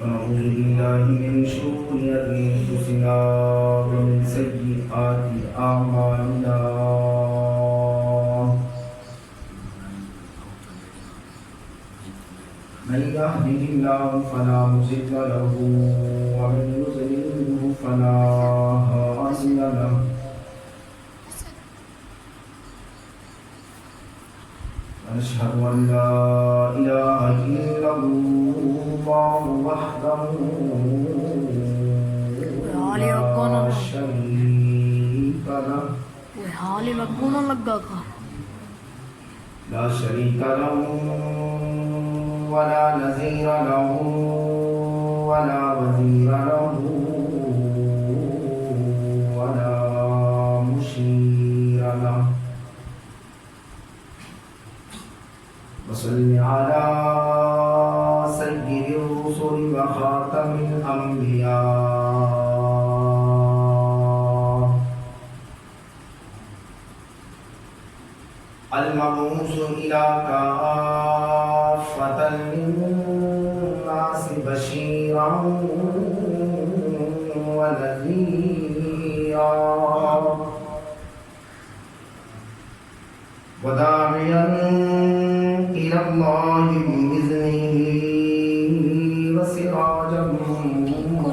ونعوذ بالله من شرور أنفسنا ومن سيئات أعمالنا من يهده الله فلا مضل له ومن يضلل فلا هادي له ونشهد أن لا إله إلا الله وحده لا شريك له لا شريك له ولا نظير له ولا وزير له ولا مشير له وصل على سيد الرسل وخاتم الأنبياء المبعوث إلى كافة للناس بشيرا ونذيرا وداعيا إلى الله بإذنه وسراجا منيرا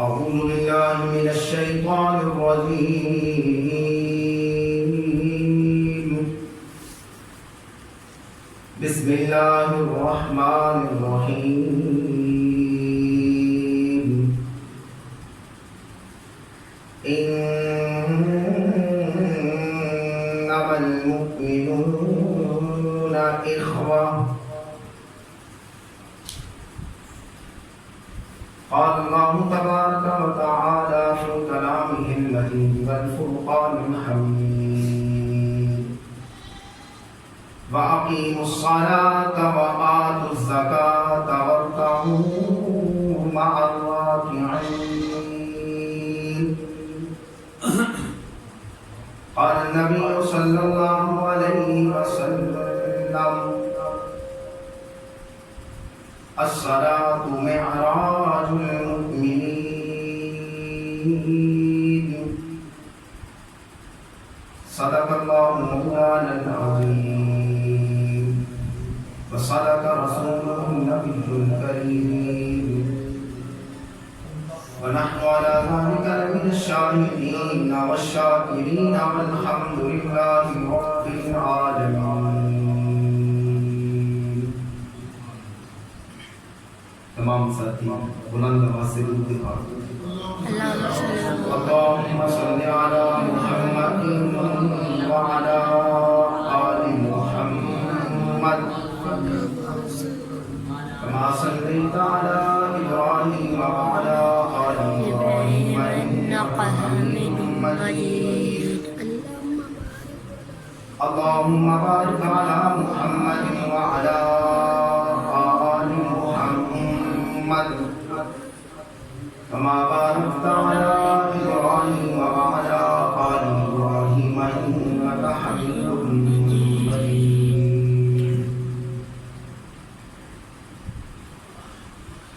أعوذ بالله من الشيطان الرجيم بسم الله الرحمن الرحيم إنما المؤمنون إخوة قال الله تبارك وتعالى في كلامه المجيد والفرقان الحميد وأقيموا الصلاة وآتوا الزكاة واركعوا مع الراكعين قال النبي صلى الله عليه وسلم الصلاة معراج المؤمنين صدق الله مولانا العظيم وصدق رسوله النبي الكريم ونحن على ذلك لمن الشاهدين والشاكرين والحمد لله رب العالمين. تمام ساتھی بلند آواز سے درود پڑھو. اللهم صل على محمد وعلى آل محمد كما صليت على إبراهيم وعلى آل إبراهيم إنك حميد مجيد. اللهم بارك على محمد وعلى آل محمد كما باركت على إبراهيم وعلى آل إبراهيم إنك حميد مجيد.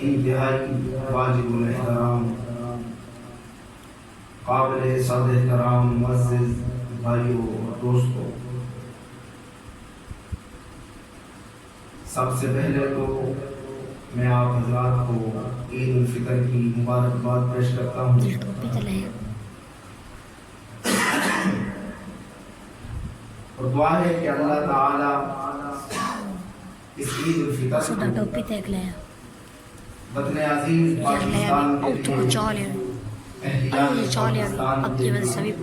انتہائی واجب الاحترام قابل صد احترام معزز بھائیوں اور دوستوں، سب سے پہلے تو میں آپ حضرات کو عید الفطر کی مبارکباد پیش کرتا ہوں. اور دعا ہے کہ اللہ تعالی اس عید الفطر کو وطن عزیز پاکستان کے لیے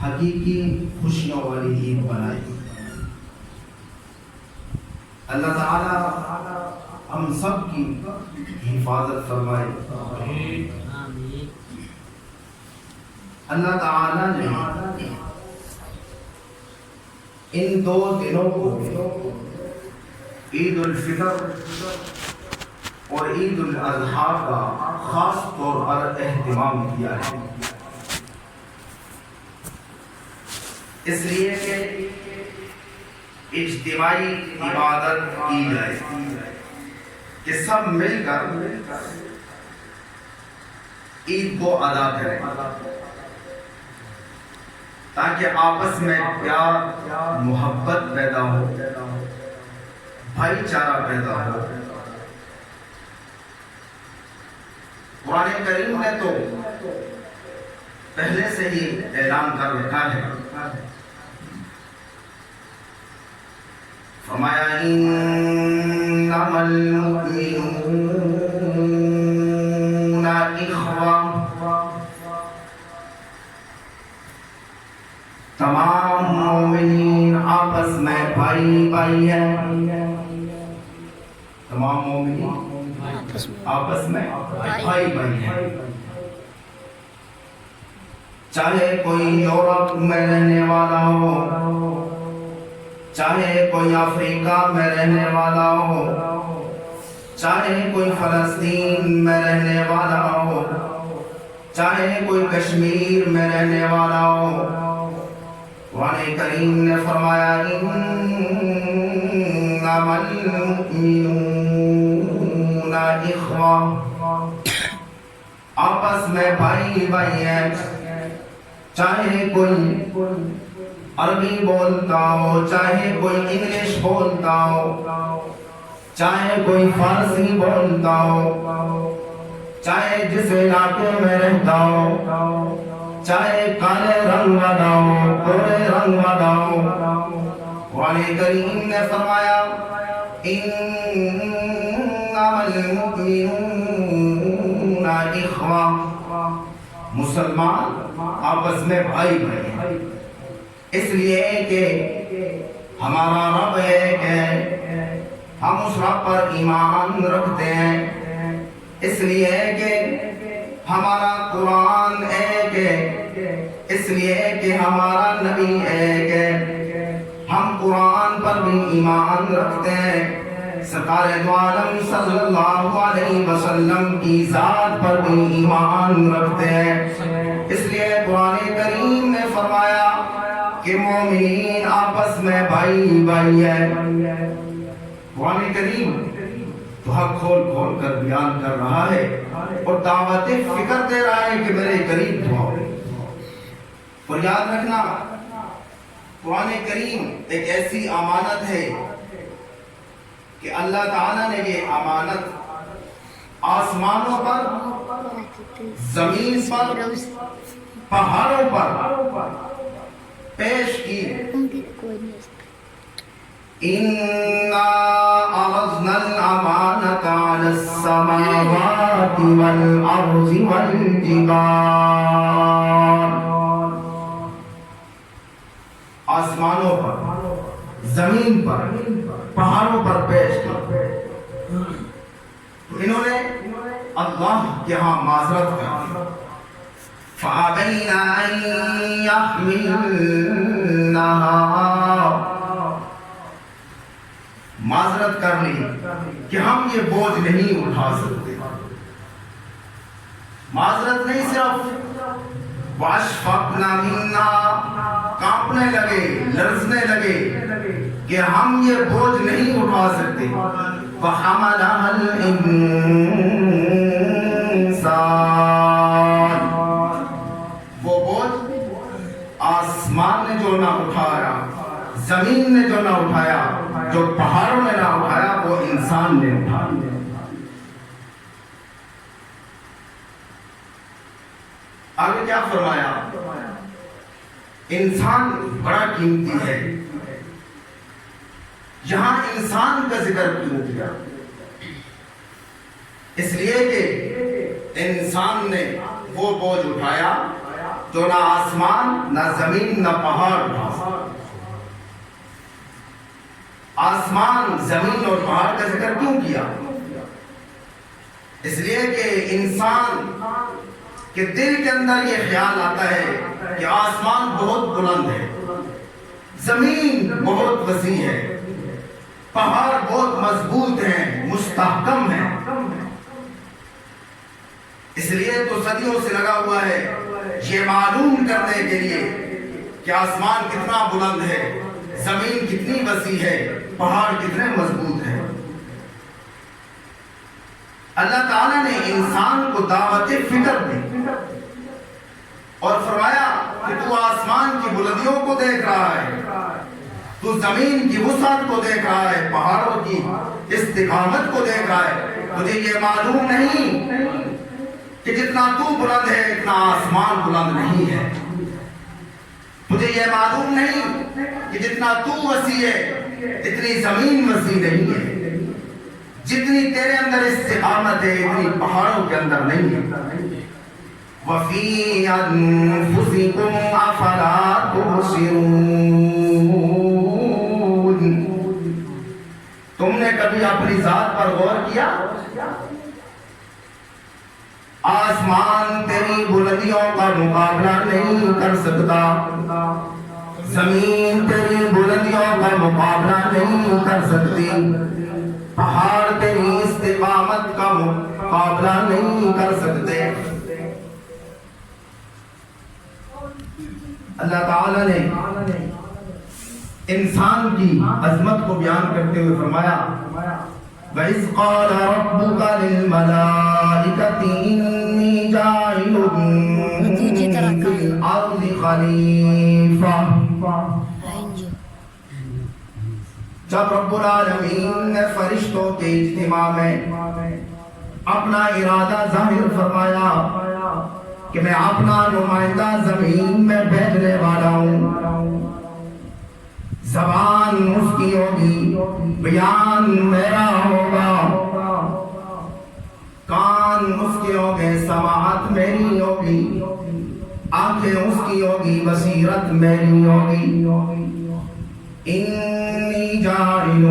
حقیقی خوشیوں والی عید بنائے. اللہ تعالی ہم سب کی حفاظت فرمائے. اللہ تعالی نے ان دو دنوں کو عید الفطر اور عید الاضحیٰ کا خاص طور پر اہتمام کیا ہے. اس لیے کہ اجتماعی عبادت کی جائے کہ سب مل کر عید کو ادا کریں تاکہ آپس میں پیار محبت پیدا ہو، بھائی چارہ پیدا ہو۔ قرآن کریم نے تو پہلے سے ہی اعلان کر رکھا ہے، فرمایا انما المؤمنون اخوہ، تمام مومنین آپس میں بھائی بھائی ہیں، تمام مومنین آپس میں بھائی بھائی ہیں، چاہے کوئی یورپ میں رہنے والا ہو، چاہے کوئی افریقہ میں رہنے والا ہو، چاہے کوئی فلسطین میں رہنے والا ہو، چاہے کوئی کشمیر میں رہنے والا ہو۔ قرآن کریم نے فرمایا انما المؤمنون اخوہ، آپس میں بھائی بھائی ہیں، چاہے کوئی عربی بولتا ہو، چاہے کوئی انگلش بولتا ہو، چاہے کوئی فارسی بولتا ہو، چاہے جس علاقے میں رہتا ہو، چاہے کالے رنگ والا ہو، گورے رنگ والا ہو۔ قرآن کریم نے فرمایا انما المؤمنون اخوہ، مسلمان آپس میں بھائی بھائی ہیں، اس لیے کہ ہمارا رب ایک ہے، ہم اس رب پر ایمان رکھتے ہیں، اس لیے کہ ہمارا قرآن ایک ہے، اس لیے کہ ہمارا نبی ایک ہے، ہم قرآن پر بھی ایمان رکھتے ہیں، سرکار دو عالم صلی اللہ علیہ وسلم کی ذات پر بھی ایمان رکھتے ہیں، اس لیے قرآن کریم نے فرمایا کہ مومنین آپس میں بھائی بھائی ہیں۔ قرآن کریم تو حق کھول کھول کر بیان کر رہا ہے اور دعوت فکر دے رہا ہے کہ میرے قریب تو آؤ۔ اور یاد رکھنا قرآن کریم ایک ایسی امانت ہے کہ اللہ تعالیٰ نے یہ امانت آسمانوں پر، زمین پر، پہاڑوں پر پیش کی۔ اِنَّا عَرَضْنَا الْأَمَانَةَ عَلَى السَّمَاوَاتِ وَالْأَرْضِ وَالْجِبَالِ، آسمانوں پر، زمین پر، پہاڑوں پر پیش کی۔ انہوں نے اللہ کے ہاں معذرت کر دی، فَأَبَيْنَ أَن يَحْمِلْنَهَا، معذرت کر لی کہ ہم یہ بوجھ نہیں اٹھا سکتے۔ معذرت نہیں صرف وَأَشْفَقْنَا مِنَّا، کانپنے لگے، لرزنے لگے کہ ہم یہ بوجھ نہیں اٹھا سکتے۔ وَحَمَلَهَا الْإِنسَانُ، وہ بوجھ آسمان نے جو نہ اٹھایا، زمین نے جو نہ اٹھایا، جو پہاڑوں نے نہ اٹھایا، وہ انسان نے اٹھایا۔ آگے کیا فرمایا؟ انسان بڑا قیمتی ہے۔ یہاں انسان کا ذکر کیوں کیا؟ اس لیے کہ انسان نے وہ بوجھ اٹھایا جو نہ آسمان، نہ زمین، نہ پہاڑ اٹھا۔ آسمان، زمین اور پہاڑ کا ذکر کیوں کیا؟ اس لیے کہ انسان کے دل کے اندر یہ خیال آتا ہے کہ آسمان بہت بلند ہے، زمین بہت وسیع ہے، پہاڑ بہت مضبوط ہیں، مستحکم ہیں۔ اس لیے تو صدیوں سے لگا ہوا ہے یہ معلوم کرنے کے لیے کہ آسمان کتنا بلند ہے، زمین کتنی وسیع ہے، پہاڑ کتنے مضبوط ہیں۔ اللہ تعالیٰ نے انسان کو دعوت فکر دی اور فرمایا کہ تو آسمان کی بلندیوں کو دیکھ رہا ہے، تو زمین کی وسعت کو دیکھ رہا ہے، پہاڑوں کی استقامت کو دیکھ رہا ہے، تجھے یہ معلوم نہیں کہ جتنا تو بلند ہے اتنا آسمان بلند نہیں ہے، تجھے یہ معلوم نہیں کہ جتنا تو وسیع ہے اتنی زمین وسیع نہیں ہے، جتنی تیرے اندر استقامت ہے اتنی پہاڑوں کے اندر نہیں ہے۔ وَفِي أَنفُسِكُمْ أَفَلَا تُبْصِرُونَ، تم نے کبھی اپنی ذات پر غور کیا؟ آسمان تیری بلندیوں کا مقابلہ نہیں کر سکتا، زمین تیری بلندیوں کا مقابلہ نہیں کر سکتی، پہاڑ تیری استقامت کا مقابلہ نہیں کر سکتے۔ اللہ تعالیٰ نے انسان کی عظمت کو بیان کرتے ہوئے فرمایا وَإِذْ قَالَ رَبُّكَ لِلْمَلَائِكَةِ إِنِّي جَاعِلٌ فِي الْأَرْضِ خَلِيفَةً، جب رب العالمین نے فرشتوں کے اجتماع میں اپنا ارادہ ظاہر فرمایا کہ میں اپنا نمائندہ زمین میں بھیجنے والا ہوں، زبان اس کی ہوگی، بیان میرا ہوگا، کان اس کے ہوگے، سماعت میری ہوگی، آنکھیں اس کی ہوگی، بصیرت میری ہوگی۔ انی جاعل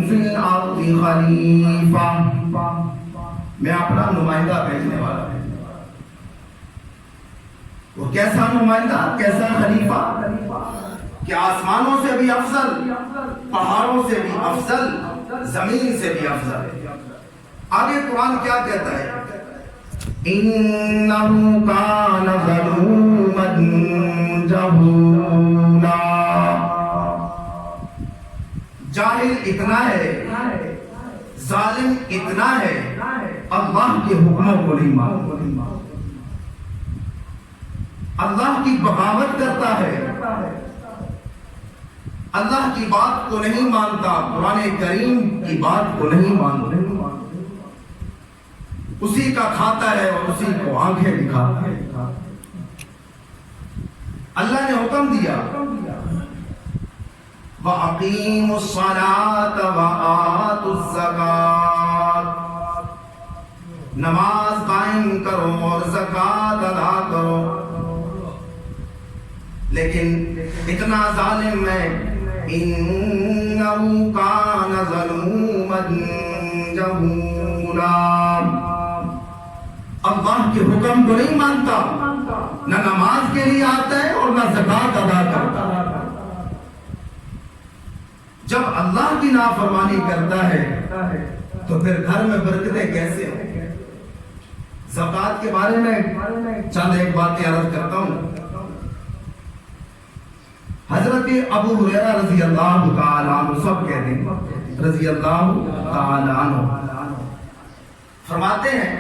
فی الارض خلیفہ، میں اپنا نمائندہ بھیجنے والا ہوں۔ وہ کیسا نمائندہ، کیسا خلیفہ کہ آسمانوں سے بھی افضل، پہاڑوں سے بھی افضل، زمین سے بھی افضل۔ آگے قرآن کیا کہتا ہے؟ انہو کان ظلوما جہولا، جاہل اتنا ہے، ظالم اتنا ہے، اللہ کے حکموں کو نہیں مانتا، اللہ کی بغاوت کرتا ہے، اللہ کی بات کو نہیں مانتا، قرآن کریم کی بات کو نہیں مانتا، اسی کا کھاتا ہے اور اسی کو آنکھیں دکھاتا ہے۔ اللہ نے حکم دیا وَأَقِيمُوا الصَّلَاةَ وَآتُوا الزَّكَاةَ، نماز قائم کرو اور زکوٰۃ ادا کرو، لیکن اتنا ظالم ہے، انہو کان ظلوما جہولا، اللہ کے حکم کو نہیں مانتا، نہ نماز کے لیے آتا ہے اور نہ زکوٰۃ ادا کرتا۔ جب اللہ کی نافرمانی کرتا ہے تو پھر گھر میں برکتیں کیسے ہوں؟ زکوٰۃ کے بارے میں چند ایک باتیں عرض کرتا ہوں۔ حضرت ابو ہریرہ رضی اللہ تعالی عنہ، سب کہتے ہیں رضی اللہ تعالی عنہ، فرماتے ہیں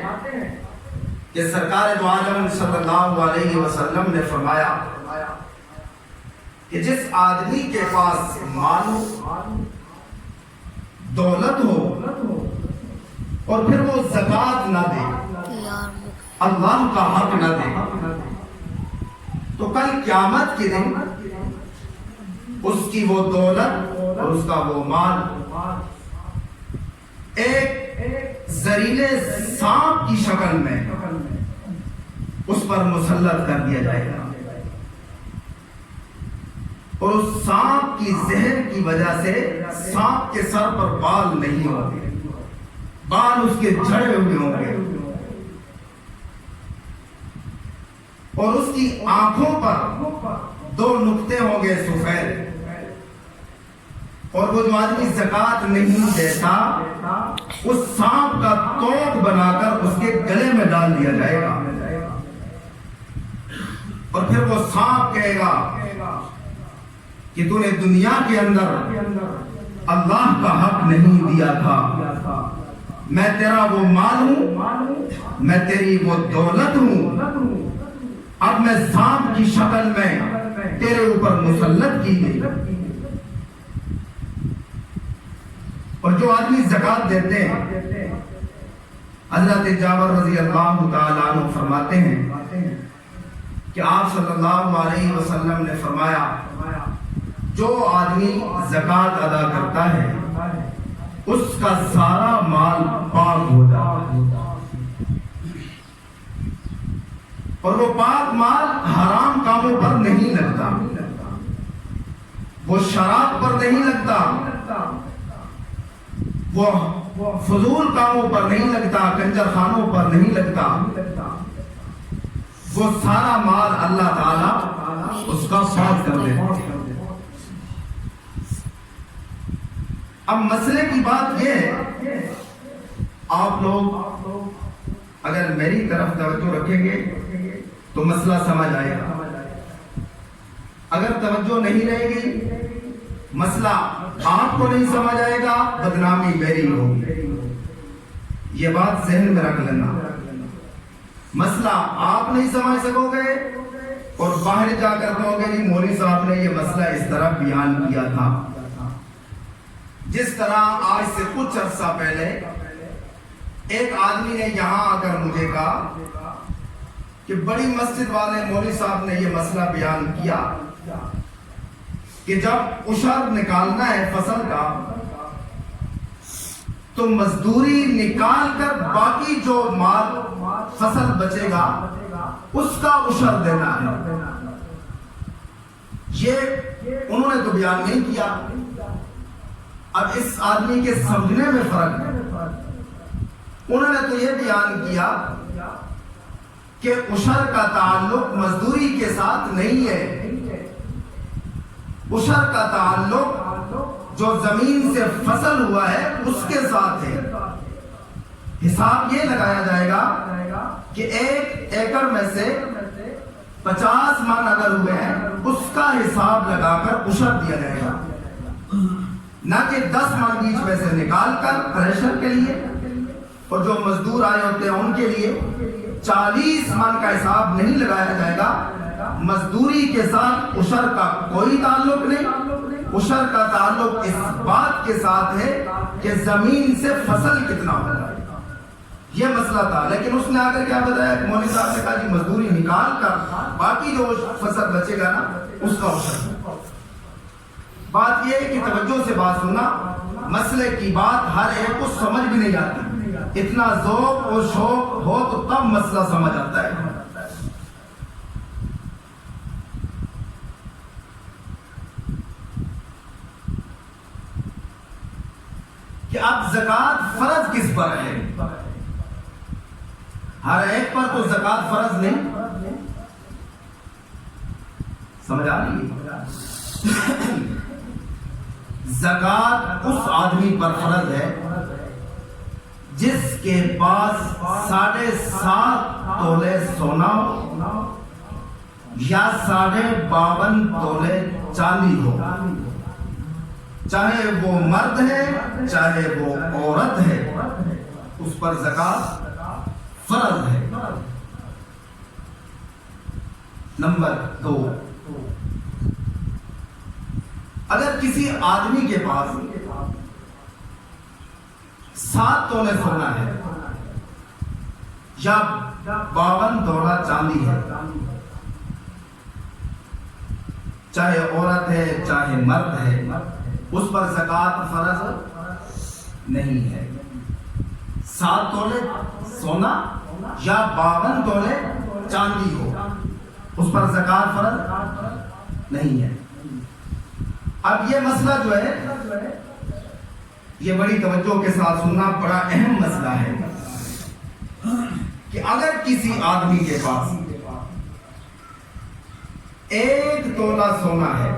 کہ سرکار دو عالم صلی اللہ علیہ وسلم نے فرمایا کہ جس آدمی کے پاس مال ہو، دولت ہو اور پھر وہ زکوٰۃ نہ دے، اللہ کا حق نہ دے، تو کل قیامت کے دن اس کی وہ دولت اور اس کا وہ مال ایک زریلے سانپ کی شکل میں اس پر مسلط کر دیا جائے گا، اور اس سانپ کی زہر کی وجہ سے سانپ کے سر پر بال نہیں ہوں گے، بال اس کے جھڑے ہوئے ہوں گے، اور اس کی آنکھوں پر دو نقطے ہوں گے سفید، اور وہ جو آدمی زکوٰۃ نہیں دیتا اس سانپ کا توق بنا کر اس کے گلے میں ڈال دیا جائے گا۔ اور پھر وہ سانپ کہے گا کہ تو نے دنیا کے اندر اللہ کا حق نہیں دیا تھا، میں تیرا وہ مال ہوں، میں تیری وہ دولت ہوں، اب میں سانپ کی شکل میں تیرے اوپر مسلط کی گئی۔ اور جو آدمی زکوٰۃ دیتے ہیں، حضرت جابر رضی اللہ تعالیٰ عنہ فرماتے ہیں کہ آپ صلی اللہ علیہ وسلم نے فرمایا جو آدمی زکوٰۃ ادا کرتا ہے اس کا سارا مال پاک ہو جاتا ہے، اور وہ پاک مال حرام کاموں پر نہیں لگتا، وہ شراب پر نہیں لگتا، وہ فضول کاموں پر نہیں لگتا، کنجر خانوں پر نہیں لگتا، وہ سارا مال اللہ تعالیٰ اس کا پاک کر دیتا ہے۔ اب مسئلے کی بات یہ ہے، آپ لوگ اگر میری طرف توجہ رکھیں گے تو مسئلہ سمجھ آئے گا، اگر توجہ نہیں رہے گی مسئلہ آپ کو نہیں سمجھ آئے گا، بدنامی میری ہوگی۔ یہ بات ذہن میں رکھ لینا، مسئلہ آپ نہیں سمجھ سکو گے اور باہر جا کر کہو گے کہ مولوی صاحب نے یہ مسئلہ اس طرح بیان کیا تھا۔ جس طرح آج سے کچھ عرصہ پہلے ایک آدمی نے یہاں آ کر مجھے کہا کہ بڑی مسجد والے مولوی صاحب نے یہ مسئلہ بیان کیا کہ جب عشر نکالنا ہے فصل کا تو مزدوری نکال کر باقی جو مال فصل بچے گا اس کا عشر دینا ہے۔ یہ انہوں نے تو بیان نہیں کیا۔ اب اس آدمی کے سمجھنے میں فرق ہے، انہوں نے تو یہ بیان کیا کہ عشر کا تعلق مزدوری کے ساتھ نہیں ہے، عشر کا تعلق جو زمین سے فصل ہوا ہے اس کے ساتھ ہے۔ حساب یہ لگایا جائے گا کہ 1 ایکڑ میں سے 50 من اگر ہوئے ہیں اس کا حساب لگا کر عشر دیا جائے گا، نہ کہ 10 من بیچ میں سے نکال کر تھریشر کے لیے اور جو مزدور آئے ہوتے ہیں ان کے لیے 40 من کا حساب نہیں لگایا جائے گا۔ مزدوری کے ساتھ عشر کا کوئی تعلق نہیں، عشر کا تعلق اس بات کے ساتھ ہے کہ زمین سے فصل کتنا ہوگا، یہ مسئلہ تھا۔ لیکن اس نے آگر کیا بتایا کہ مولوی صاحب نے کہا جی مزدوری نکال کر باقی جو فصل بچے گا نا اس کا عشر۔ بات یہ ہے کہ توجہ سے بات سننا، مسئلے کی بات ہر ایک کو سمجھ بھی نہیں آتی، اتنا ذوق اور شوق ہو تو تب مسئلہ سمجھ آتا ہے۔ کہ اب زکوٰۃ فرض کس پر ہے؟ ہر ایک پر تو زکوٰۃ فرض نہیں، سمجھ آ رہی ہے؟ زکوٰۃ اس آدمی پر فرض ہے جس کے پاس 7.5 تولے سونا ہو یا 52.5 تولے چاندی ہو، چاہے وہ مرد ہے چاہے وہ عورت ہے، اس پر زکوٰۃ فرض ہے۔ نمبر 2، اگر کسی آدمی کے پاس 7 تولے سونا ہے یا 52 تولہ چاندی ہے، چاہے عورت ہے چاہے مرد ہے، اس پر زکوٰۃ فرض نہیں ہے۔ 7 تولے سونا یا 52 تولے چاندی ہو، اس پر زکوٰۃ فرض نہیں ہے۔ اب یہ مسئلہ جو ہے یہ بڑی توجہ کے ساتھ سننا، بڑا اہم مسئلہ ہے کہ اگر کسی آدمی کے پاس 1 تولہ سونا ہے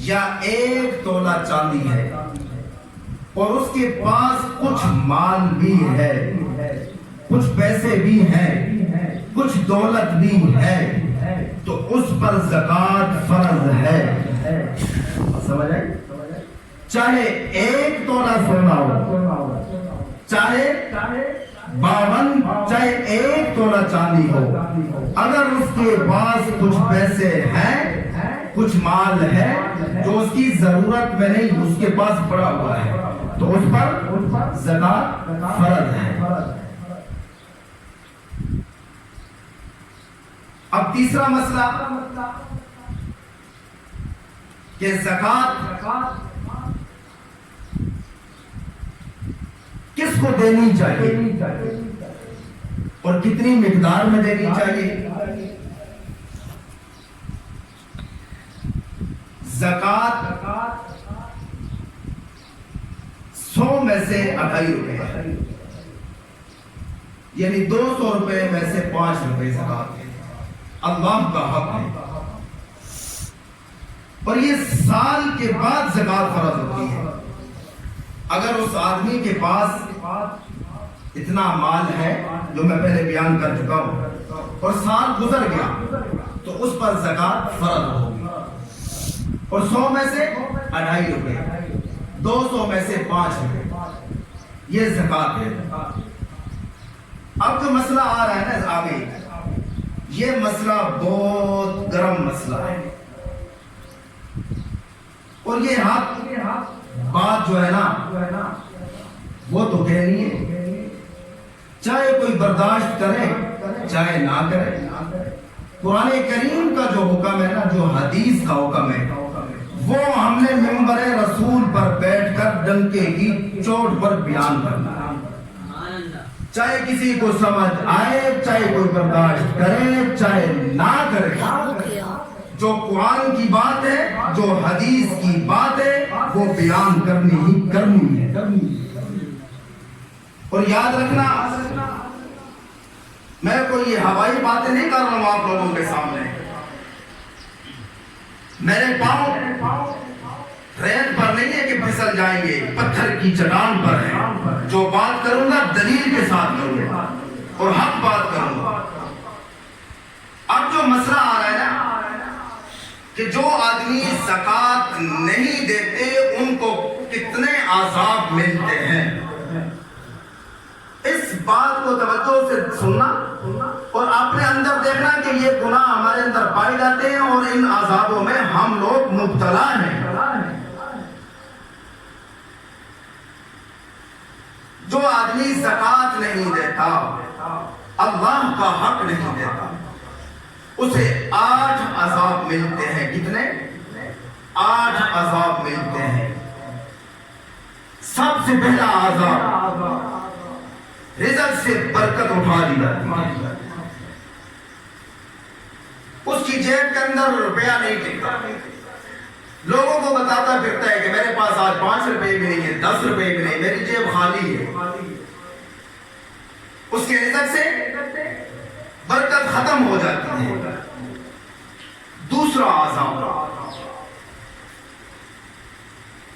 یا 1 تولہ چاندی ہے اور اس کے پاس کچھ مال بھی ہے، کچھ پیسے بھی ہیں، کچھ دولت بھی ہے، تو اس پر زکات فرض ہے. سمجھ آئی؟ چاہے 1 تولہ سونا ہو، چاہے 52، چاہے 1 تولہ چاندی ہو، اگر اس کے پاس کچھ پیسے ہیں، کچھ مال ہے جو اس کی ضرورت میں نہیں، اس کے پاس پڑا ہوا ہے، تو اس پر زکات فرض ہے. اب تیسرا مسئلہ کہ زکات کس کو دینی چاہیے اور کتنی مقدار میں دینی چاہیے. زکات 100 میں سے 2.5 روپے، یعنی 200 روپے میں سے 5 روپے زکات ہے. اللہ کا حق ہے، اور یہ سال کے بعد زکات فرض ہوتی ہے. اگر اس آدمی کے پاس اتنا مال ہے جو میں پہلے بیان کر چکا ہوں اور سال گزر گیا تو اس پر زکات فرض ہوگی. اور 100 میں سے 2.5 روپے، 200 میں سے 5 روپے، یہ زکات ہے. اب جو مسئلہ آ رہا ہے نا آگے، یہ مسئلہ بہت گرم مسئلہ ہے، اور یہ بات جو ہے نا وہ تو کہنی ہے، چاہے کوئی برداشت کرے چاہے نہ کرے. قرآن کریم کا جو حکم ہے نا، جو حدیث کا حکم ہے، وہ ہم نے منبر رسول پر بیٹھ کر ڈنکے کی چوٹ پر بیان کرنا ہے. چاہے کسی کو سمجھ آئے، چاہے کوئی برداشت کرے چاہے نہ کرے، جو قرآن کی بات ہے، جو حدیث کی بات ہے، وہ بیان کرنی ہی کرنی ہے. اور یاد رکھنا، میں کوئی ہوائی باتیں نہیں کر رہا ہوں آپ لوگوں کے سامنے. میرے پاؤں ریت پر نہیں ہے کہ پھسل جائیں گے، پتھر کی چٹان پر ہے. جو بات کروں گا دلیل کے ساتھ کروں گا اور حق بات کروں گا. اب جو مسئلہ آ رہا ہے نا کہ جو آدمی زکات نہیں دیتے ان کو کتنے عذاب ملتے ہیں، اس بات کو توجہ سے سننا اور اپنے اندر دیکھنا کہ یہ گناہ ہمارے اندر پائے جاتے ہیں اور ان عذابوں میں ہم لوگ مبتلا ہیں. جو آدمی زکات نہیں دیتا، اللہ کا حق نہیں دیتا، اسے 8 عذاب ملتے ہیں. کتنے؟ 8 عذاب ملتے ہیں. سب سے پہلا عذاب، رزق سے برکت اٹھا لی جاتی ہے. اس کی جیب کے اندر روپیہ نہیں ٹکتا، لوگوں کو بتاتا پھرتا ہے کہ میرے پاس آج 5 روپے بھی نہیں ہے، 10 روپے بھی نہیں، میری جیب خالی ہے. اس کے رزق سے برکت ختم ہو جاتی ہے. دوسرا عذاب،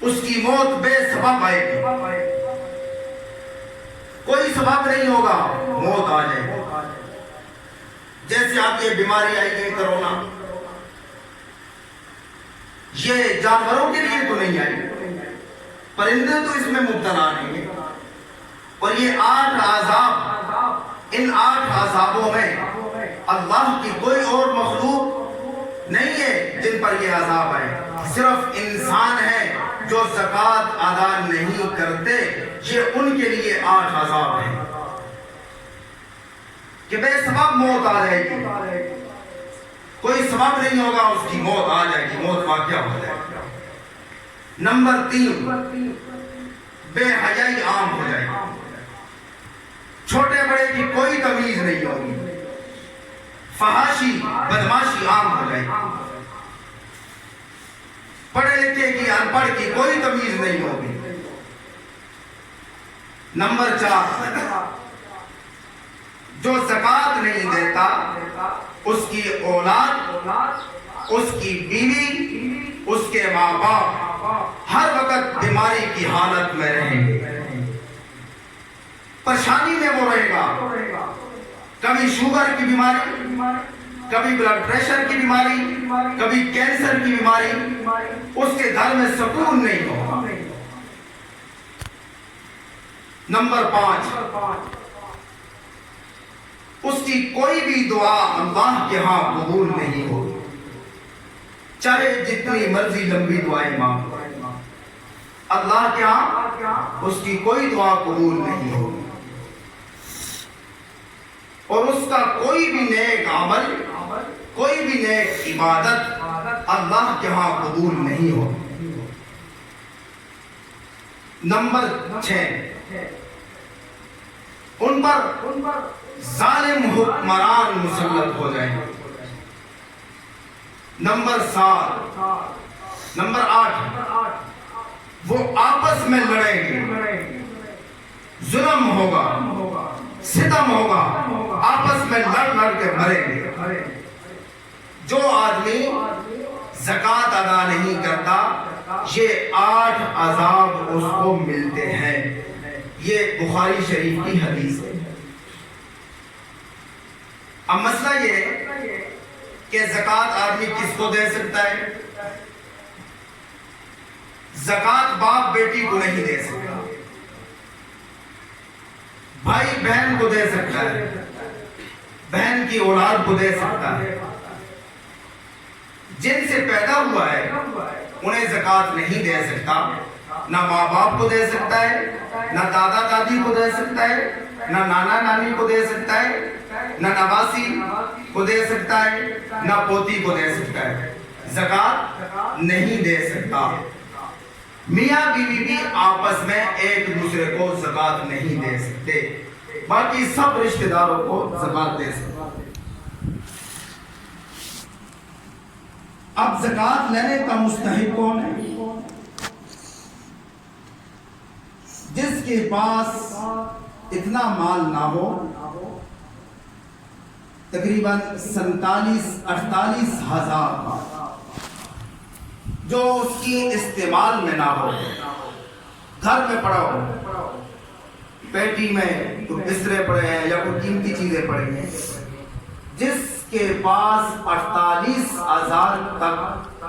اس کی موت بے سبب آئے گی. کوئی سبب نہیں ہوگا، موت آ جائے گی. جیسے آپ کی بیماری آئی گئی کرونا، یہ جانوروں کے لیے تو نہیں آئی، پرندے تو اس میں مبتلا نہیں ہے. اور یہ 8 عذاب، ان 8 عذابوں میں اللہ کی کوئی اور مخلوق نہیں ہے جن پر یہ عذاب آئے. صرف انسان ہے جو زکات ادا نہیں کرتے، یہ ان کے لیے 8 عذاب ہیں کہ بے سبب موت آ جائے گی. کوئی سبب نہیں ہوگا، اس کی موت آ جائے گی، موت واقعہ ہو جائے گی. نمبر 3، بے حیائی عام ہو جائے گی. چھوٹے بڑے کی کوئی تمیز نہیں ہوگی، فحاشی بدماشی عام ہو جائے گی. پڑھے لکھے کی ان پڑھ کی کوئی تمیز نہیں ہوگی. نمبر 4، جو زکات نہیں دیتا اس کی اولاد، اس کی بیوی، اس کے ماں باپ ہر وقت بیماری کی حالت میں رہیں گے، پریشانی میں وہ رہے گا. کبھی شوگر کی بیماری، کبھی بلڈ پریشر کی بیماری، کبھی کینسر کی بیماری، اس کے گھر میں سکون نہیں ہوگا۔ نمبر 5، اس کی کوئی بھی دعا اللہ کے ہاں قبول نہیں ہوگی، چاہے جتنی مرضی لمبی دعائیں مانگو، اللہ کے ہاں اس کی کوئی دعا قبول نہیں ہوگی، اور اس کا کوئی بھی نیک عمل، کوئی بھی نیک عبادت اللہ کے ہاں قبول نہیں ہوگی۔ نمبر 6، ان پر ظالم حکمران مسلط ہو جائیں۔ نمبر 7، نمبر 8، وہ آپس میں لڑیں گے، ظلم ہوگا، ستم ہوگا، آپس میں لڑ کے مریں گے۔ جو آدمی زکوٰۃ ادا نہیں کرتا، یہ 8 عذاب اس کو ملتے ہیں۔ یہ بخاری شریف کی حدیث ہے۔ اب مسئلہ یہ ہے کہ زکوٰۃ آدمی کس کو دے سکتا ہے؟ زکوٰۃ باپ بیٹی کو نہیں دے سکتا، بھائی بہن کو دے سکتا ہے، بہن کی اولاد کو دے سکتا ہے، جن سے پیدا ہوا ہے انہیں زکوٰۃ نہیں دے سکتا۔ نہ ماں باپ کو دے سکتا ہے، نہ دادا دادی کو دے سکتا ہے، نہ نانا نانی کو دے سکتا ہے، نہ نواسی کو دے سکتا ہے، نہ پوتی کو دے سکتا ہے، زکوٰۃ نہیں دے سکتا۔ میاں بیوی بھی آپس میں ایک دوسرے کو زکوٰۃ نہیں دے سکتے، باقی سب رشتہ داروں کو زکوٰۃ دے سکتے۔ اب زکوٰۃ لینے کا مستحق کون ہے؟ جس کے پاس اتنا مال نہ ہو، تقریباً 47-48 ہزار کا، جو اس کی استعمال میں نہ ہو، گھر میں پڑا ہو، پیٹی میں تو بسترے پڑے ہیں یا کوئی قیمتی چیزیں پڑی ہیں، جس کے پاس 48 ہزار تک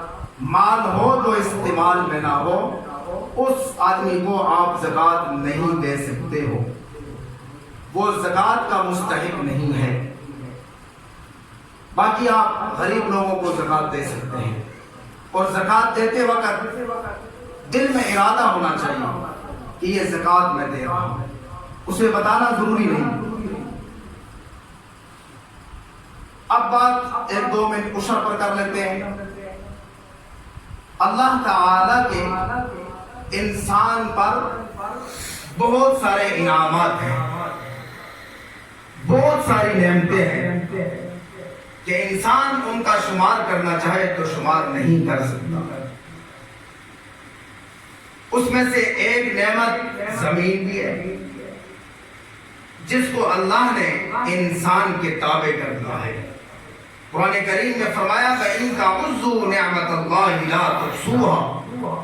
مال ہو جو استعمال میں نہ ہو، اس آدمی کو آپ زکوٰۃ نہیں دے سکتے ہو، وہ زکوٰۃ کا مستحق نہیں ہے۔ باقی آپ غریب لوگوں کو زکوٰۃ دے سکتے ہیں، اور زکوٰۃ دیتے وقت دل میں ارادہ ہونا چاہیے کہ یہ زکوٰۃ میں دے رہا ہوں، اسے بتانا ضروری نہیں۔ اب بات 1-2 منٹ عشر پر کر لیتے ہیں۔ اللہ تعالیٰ کے انسان پر بہت سارے انعامات ہیں، بہت ساری نعمتیں ہیں کہ انسان ان کا شمار کرنا چاہے تو شمار نہیں کر سکتا۔ اس میں سے ایک نعمت زمین بھی ہے، جس کو اللہ نے انسان کے تابع کر دیا ہے۔ قرآن کریم میں فرمایا فَإِن تَعُدُّوا نِعْمَةَ اللَّهِ لَا تُحْصُوهَا،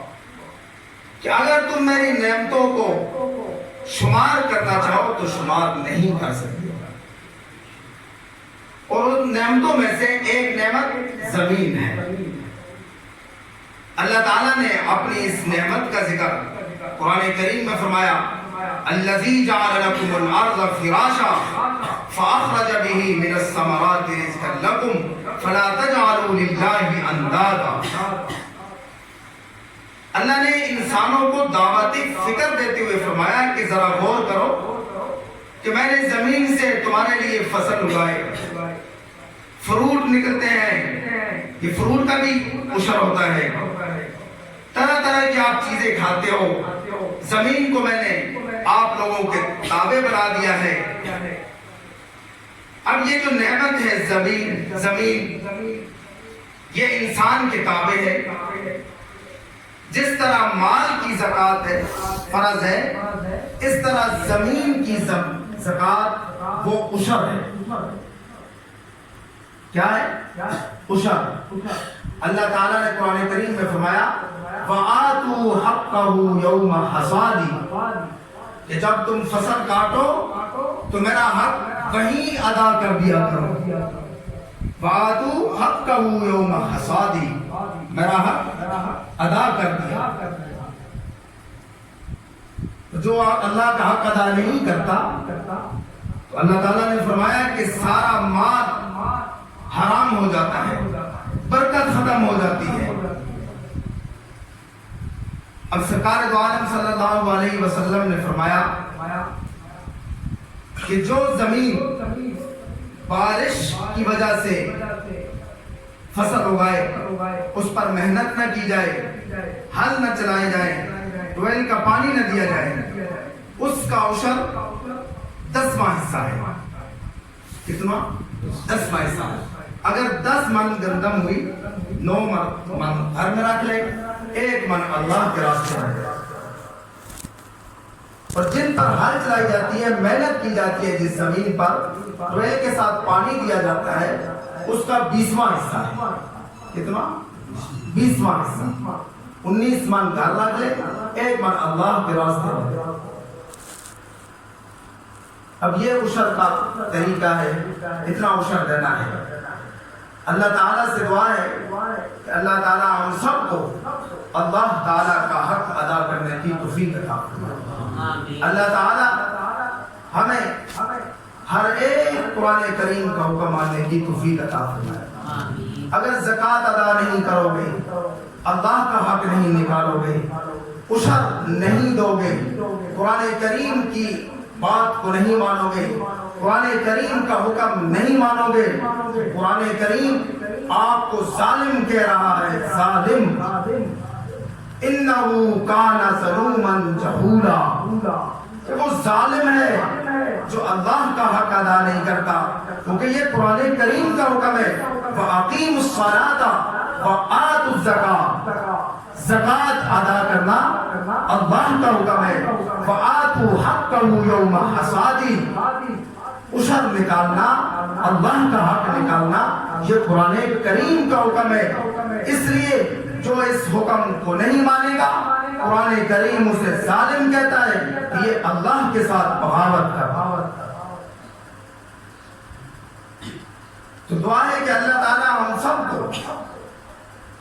کہ اگر تم میری نعمتوں کو شمار کرنا چاہو تو شمار نہیں کر سکتے۔ اور ان نعمتوں میں سے ایک نعمت زمین ہے۔ اللہ تعالیٰ نے اپنی اس نعمت کا ذکر قرآن کریم میں فرمایا الَّذِي جَعَلَ لَكُمُ الْأَرْضَ فِرَاشًا فَأَخْرَجَ بِهِ مِنَ الثَّمَرَاتِ رِزْقًا لَكُمْ فَلَا تَجْعَلُوا لِلَّهِ أَندَادًا۔ اللہ نے انسانوں کو دعوتی فکر دیتے ہوئے فرمایا کہ ذرا غور کرو کہ میں نے زمین سے تمہارے لیے فصل اگائے، فروٹ نکلتے ہیں، یہ فروٹ کا بھی عشر ہوتا ہے، طرح طرح کی آپ چیزیں کھاتے ہو، زمین کو میں نے آپ لوگوں کے تابع بنا دیا ہے۔ اب یہ جو نعمت ہے زمین یہ انسان کے تابع ہے۔ جس طرح مال کی زکوٰۃ ہے فرض ہے، اس طرح زمین کی زکوٰۃ وہ عشر ہے۔ کیا ہے؟ عشر۔ اللہ تعالیٰ نے قرآن کریم میں فرمایا وَآتُوا حَقَّهُ يَوْمَ حَصَادِ، کہ جب تم فصل کاٹو تو میرا حق وہیں ادا کر دیا کرو۔ فَآتُوا حَقَّهُ يَوْمَ حَصَادِهِ، میرا حق ادا کر دیا۔ جو اللہ کا حق ادا نہیں کرتا تو اللہ تعالیٰ نے فرمایا کہ سارا مال حرام ہو جاتا ہے، برکت ختم ہو جاتی ہے۔ اب سرکار دو عالم صلی اللہ علیہ وسلم نے فرمایا کہ جو زمین بارش کی وجہ سے فصل اگائے، اس پر محنت نہ کی جائے، ہل نہ چلائے جائیں، ٹویل کا پانی نہ دیا جائے، اس کا عشر 10واں حصہ ہے۔ کتنا؟ 10واں حصہ۔ اگر 10 من گندم ہوئی، 9 من گھر میں رکھ لے، 1 من اللہ کے راستے میں۔ اور جن پر ہل چلائی جاتی ہے، محنت کی جاتی ہے، جس زمین پر ٹویل کے ساتھ پانی دیا جاتا ہے، اس کا 20واں حصہ ہے۔ کتنا؟ 20واں حصہ۔ 19 من گھر رکھ لے، 1 من اللہ کے راستے میں۔ اب یہ عشر کا طریقہ ہے، اتنا عشر دینا ہے۔ اللہ تعالیٰ سے دعا ہے کہ اللہ تعالیٰ ہم سب کو اللہ تعالیٰ کا حق ادا کرنے کی توفیق عطا فرمائے۔ اللہ تعالیٰ ہمیں ہر ایک قرآن کریم کا حکم ماننے کی توفیق عطا فرمائے۔ اگر زکوٰۃ ادا نہیں کرو گے، اللہ کا حق نہیں نکالو گے، عشر نہیں دو گے، قرآن کریم کی بات کو نہیں مانو گے، قرآن کریم کا حکم نہیں مانو گے، قرآن کریم آپ کو ظالم کہہ رہا ہے، ظالم۔ اِنَّهُ كَانَ ظَلُومًا جَهُولًا، وہ ظالم ہے جو اللہ کا حق ادا نہیں کرتا، کیونکہ یہ قرآن کریم کا حکم ہے، وَأَقِيمُوا الصَّلَاةَ وَآتُوا الزَّكَاةَ، زکوٰۃ ادا کرنا اللہ کا حکم ہے، وَآتُوا حَقَّهُ يَوْمَ حَصَادِهِ، عشر نکالنا، اللہ کا حق نکالنا، یہ قرآن کریم کا حکم ہے۔ اس لیے جو اس حکم کو نہیں مانے گا، قرآن کریم اسے ظالم کہتا ہے کہ یہ اللہ کے ساتھ بغاوت کرتا۔ تو دعا ہے کہ اللہ تعالیٰ ہم سب کو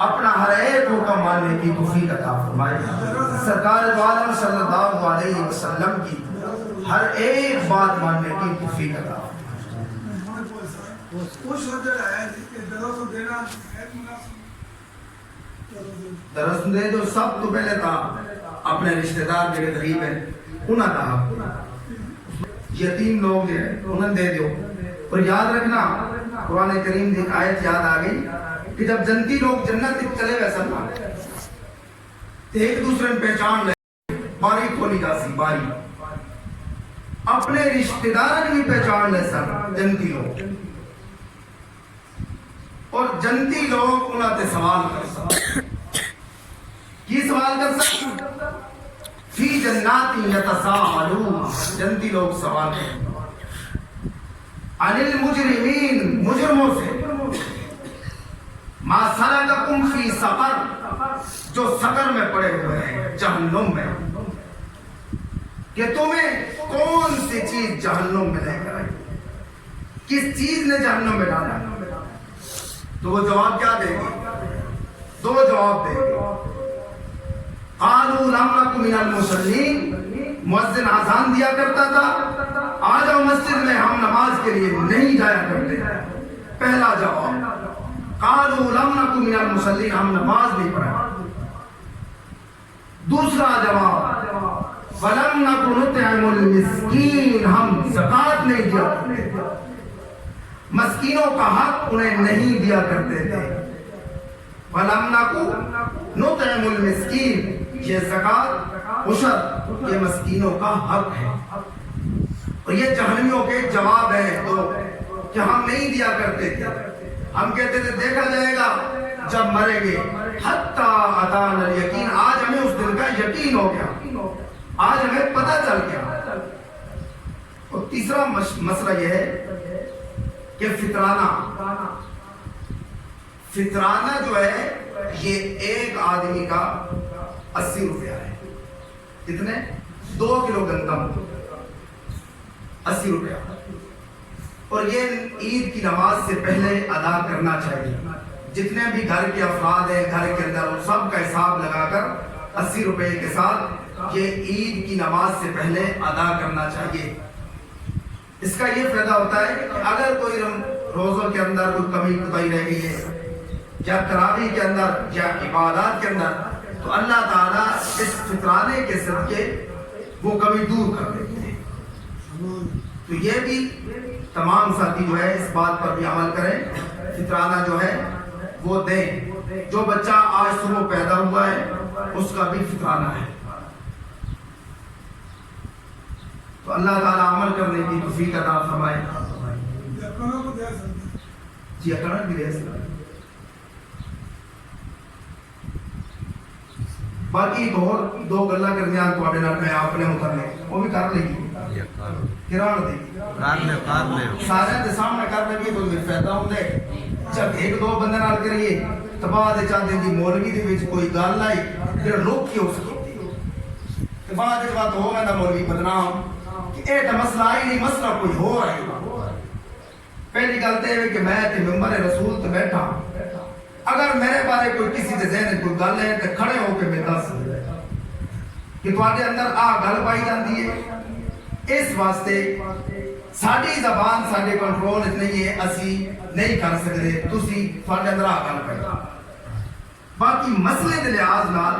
اپنا ہر ایک حکم ماننے کی توفیق عطا فرمائے۔ سرکار دو عالم صلی اللہ علیہ وسلم کی ہر ایک بات ماننے کی توفیق عطا فرمائے۔ درس دے جو سب تو پہلے تھا اپنے رشتہ دار جو غریب ہیں انہاں کا حق، یتیم لوگ جو ہیں انہیں دے دو۔ اور یاد رکھنا، قرآن کریم کی ایک آیت یاد آ گئی کہ جب جنتی لوگ جنت چلے گئے سب تو ایک دوسرے میں پہچان لے، باری کھولی جاسی، باری اپنے رشتہ دار بھی پہچان لے سب جنتی لوگ، اور جنتی لوگ انہاں تے سوال کر سکتے۔ کی سوال کر سکتے؟ فی جنات یتساءلون، جنتی لوگ سوال کریں عن المجرمین، مجرموں سے، ما سلککم فی سقر، جو سقر میں پڑے ہوئے ہیں، جہنم میں، کہ تمہیں کون سی چیز جہنم میں لے کر آئی، کس چیز نے جہنم میں ڈالا؟ تو وہ جواب کیا دے گی؟ دو جواب دے گی۔ قالوا لم نک من المصلین، مؤذن اذان دیا کرتا تھا، آ جاؤ مسجد میں، ہم نماز کے لیے نہیں جایا کرتے، پہلا جواب۔ قالوا لم نک من المصلین، ہم نماز نہیں پڑھا۔ دوسرا جواب، ولم نک نطعم المسکین، ہم زکوٰۃ نہیں دیا کرتے، مسکینوں کا حق انہیں نہیں دیا کرتے تھے۔ وَلَمْ نَكُ نُطْعِمُ الْمِسْكِينَ، یہ زکوٰۃ، عشر، یہ مسکینوں کا حق ہے۔ اور یہ جہنمیوں کے جواب ہیں تو کہ ہم نہیں دیا کرتے تھے، ہم کہتے تھے دیکھا جائے گا جب مریں گے، حَتَّى أَتَانَا الْيَقِينَ، آج ہمیں اس دن کا یقین ہو گیا، آج ہمیں پتہ چل گیا۔ اور تیسرا مسئلہ یہ ہے کہ فطرانہ جو ہے یہ ایک آدمی کا 80 روپیہ ہے۔ کتنے؟ 2 کلو گندم 80 روپیہ۔ اور یہ عید کی نماز سے پہلے ادا کرنا چاہیے. جتنے بھی گھر کے افراد ہیں گھر کے اندر ان سب کا حساب لگا کر 80 روپے کے ساتھ یہ عید کی نماز سے پہلے ادا کرنا چاہیے. اس کا یہ فائدہ ہوتا ہے کہ اگر کوئی روزوں کے اندر کوئی کمی کوتاہی رہ گئی ہے یا تراویح کے اندر یا عبادات کے اندر تو اللہ تعالیٰ اس فطرانے کے صدقے وہ کمی دور کر دیتے ہیں. تو یہ بھی تمام ساتھی جو ہے اس بات پر بھی عمل کریں, فطرانہ جو ہے وہ دیں. جو بچہ آج صبح پیدا ہوا ہے اس کا بھی فطرانہ ہے. تو اللہ تعالیٰ عمل کرنے کی توفیق عطا فرمائے. جی اکڑ بھی دے سکتے. باقی دو گلا کرنے تھوڑے نال میں اپنے اترنے وہ بھی کر لے گی سارے دے سامنے کر لگی تو فائدہ ہوں دے. جب ایک دو بندے نال کریے تو بعد چاہتے دی مولوی دے وچ کوئی گل آئی پھر روک کے اس کی تو بعد اس بات ہو گیا مولوی بدنام کہ اے تو مسئلہ آئی نہیں, مسئلہ کوئی ہو رہا ہے. پہلی گل تے کہ میں تے ممبر رسول تے بیٹھا, اگر میرے بارے کوئی کسی دے ذہن کوئی گل ہے تو کھڑے ہو کے میں دس کہ تواڈے اندر آ گل پائی جاندی ہے. اس واسطے ساری زبان سارے کنٹرول نہیں ہے, اسی نہیں کر سکتے. تسی تواڈے اندر آ گل پائی. باقی مسئلے دے لحاظ نال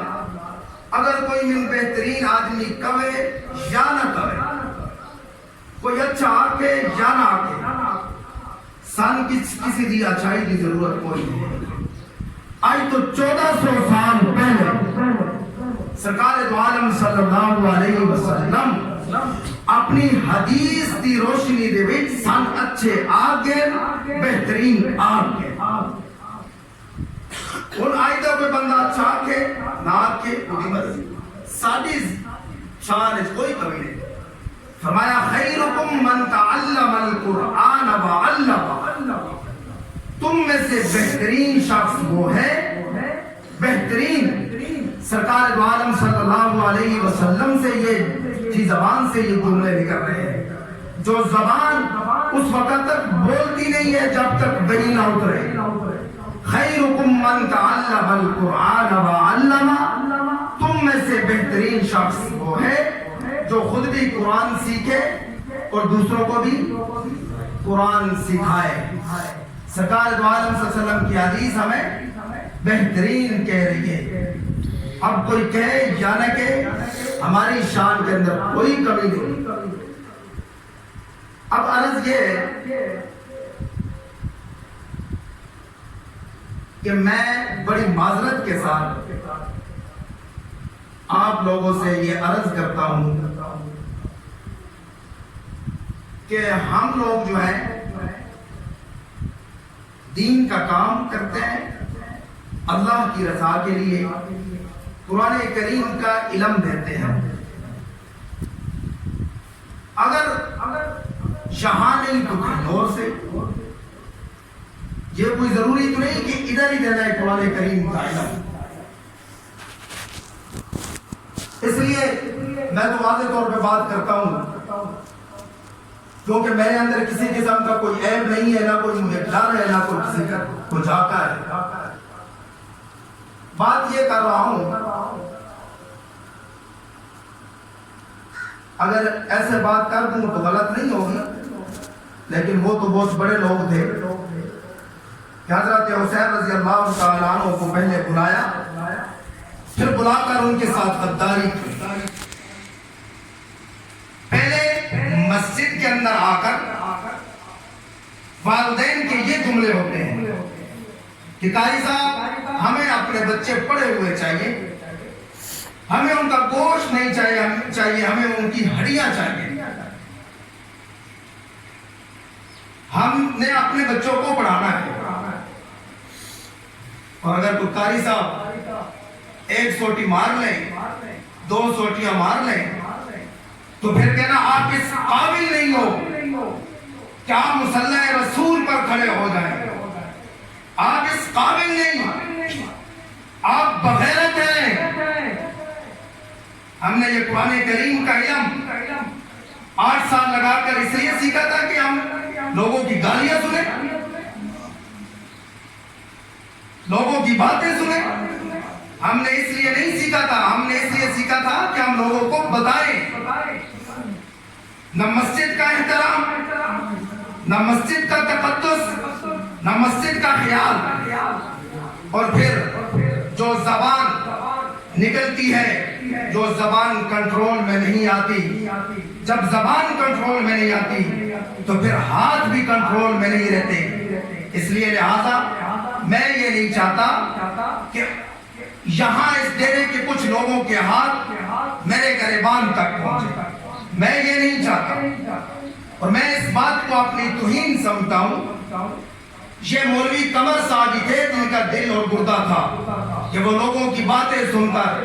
اگر کوئی من بہترین آدمی کہے یا نہ کہے, کوئی اچھا آکے یا نہ آکے, سن کسی دی اچھائی کی ضرورت کوئی نہیں. آج تو 1400 سال پہلے سرکار دو عالم صلی اللہ علیہ وسلم اپنی حدیث دی روشنی دے وچ سن اچھے آگے بہترین آگے. اور آج تو کوئی بندہ اچھا آکے نہ آکے کوئی مرضی, ساڑی شان اس کوئی کمی نہیں. فرمایا خیرکم من تعلم القرآن وعلم, تم میں سے بہترین شخص وہ ہے, بہترین سرکار دو عالم صلی اللہ علیہ وسلم سے یہ زبان سے یہ جملے نکل رہے ہیں جو زبان اس وقت تک بولتی نہیں ہے جب تک وحی نہ اترے. خیرکم من تعلم القرآن وعلم, تم میں سے بہترین شخص وہ ہے جو خود بھی قرآن سیکھے اور دوسروں کو بھی قرآن سکھائے. سرکار دو عالم صلی اللہ علیہ وسلم کی حدیث ہمیں بہترین کہہ رہی ہے. اب کوئی کہے یا نہ کہے ہماری شان کے اندر کوئی کمی نہیں. اب عرض یہ ہے کہ میں بڑی معذرت کے ساتھ آپ لوگوں سے یہ عرض کرتا ہوں کہ ہم لوگ جو ہیں دین کا کام کرتے ہیں اللہ کی رضا کے لیے, قرآن کریم کا علم دیتے ہیں. اگر یہاں نہیں تو کہیں اور سے, یہ کوئی ضروری تو نہیں کہ ادھر ہی دینا ہے قرآن کریم کا علم. اس لیے میں تو واضح طور پہ بات کرتا ہوں کیونکہ میرے اندر کسی قسم کا کوئی عیب نہیں ہے, نہ کوئی مجھے ڈر ہے, نہ کوئی کسی کا کوئی جھاکا ہے. بات یہ کر رہا ہوں اگر ایسے بات کر دوں تو غلط نہیں ہوگی, لیکن وہ تو بہت بڑے لوگ تھے کہ حضرت حسین رضی اللہ تعالیٰ عنہ کو پہلے بلایا, پھر بلا کر ان کے ساتھ غداری کی. پہلے مسجد کے اندر آ کر والدین کے یہ جملے ہوتے ہیں کہ قاری صاحب ہمیں اپنے بچے پڑھے ہوئے چاہیے, ہمیں ان کا گوشت نہیں چاہیے, ہمیں ان کی ہڈیاں چاہیے, ہم نے اپنے بچوں کو پڑھانا ہے. اور اگر کوئی قاری صاحب 1 سوٹی مار لیں, 2 سوٹیاں مار لیں تو پھر کہنا آپ اس قابل نہیں ہو کہ آپ مصلی رسول پر کھڑے ہو جائیں, آپ اس قابل نہیں, آپ بغیرت ہیں. ہم نے یہ قرآن کریم کا علم 8 سال لگا کر اس لیے سیکھا تھا کہ ہم لوگوں کی گالیاں سنیں, لوگوں کی باتیں سنیں. ہم نے اس لیے نہیں سیکھا تھا, ہم نے اس لیے سیکھا تھا کہ ہم لوگوں کو بتائیں نہ مسجد کا احترام, نہ مسجد کا تقدس, نہ مسجد کا خیال. اور پھر جو زبان نکلتی ہے, جو زبان کنٹرول میں نہیں آتی, جب زبان کنٹرول میں نہیں آتی تو پھر ہاتھ بھی کنٹرول میں نہیں رہتے. اس لیے لہذا میں یہ نہیں چاہتا کہ یہاں اس ڈیرے کے کچھ لوگوں کے ہاتھ میرے گریبان تک پہنچے. میں یہ نہیں چاہتا, اور میں اس بات کو اپنی توہین سمجھتا ہوں. یہ مولوی قمر صاحب ہی تھے جن کا دل اور گردہ تھا کہ وہ لوگوں کی باتیں سن کر,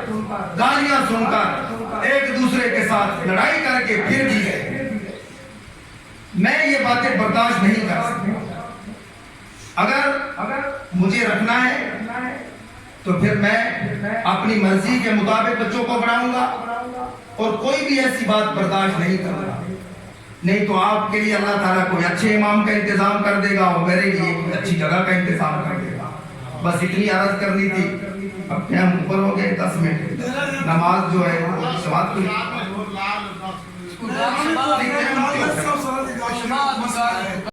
گالیاں سن کر, ایک دوسرے کے ساتھ لڑائی کر کے پھر بھی گئے. میں یہ باتیں برداشت نہیں کر سکتا. اگر مجھے رکھنا ہے تو پھر میں اپنی مرضی کے مطابق بچوں کو پڑھاؤں گا, اور کوئی بھی ایسی بات برداشت نہیں کروں گا. نہیں تو آپ کے لیے اللہ تعالیٰ کوئی اچھے امام کا انتظام کر دے گا, اور میرے لیے کوئی اچھی جگہ کا انتظام کر دے گا. بس اتنی عرض کرنی تھی. اب ہم اوپر ہو گئے 10 منٹ. نماز جو ہے وہ سماعت کو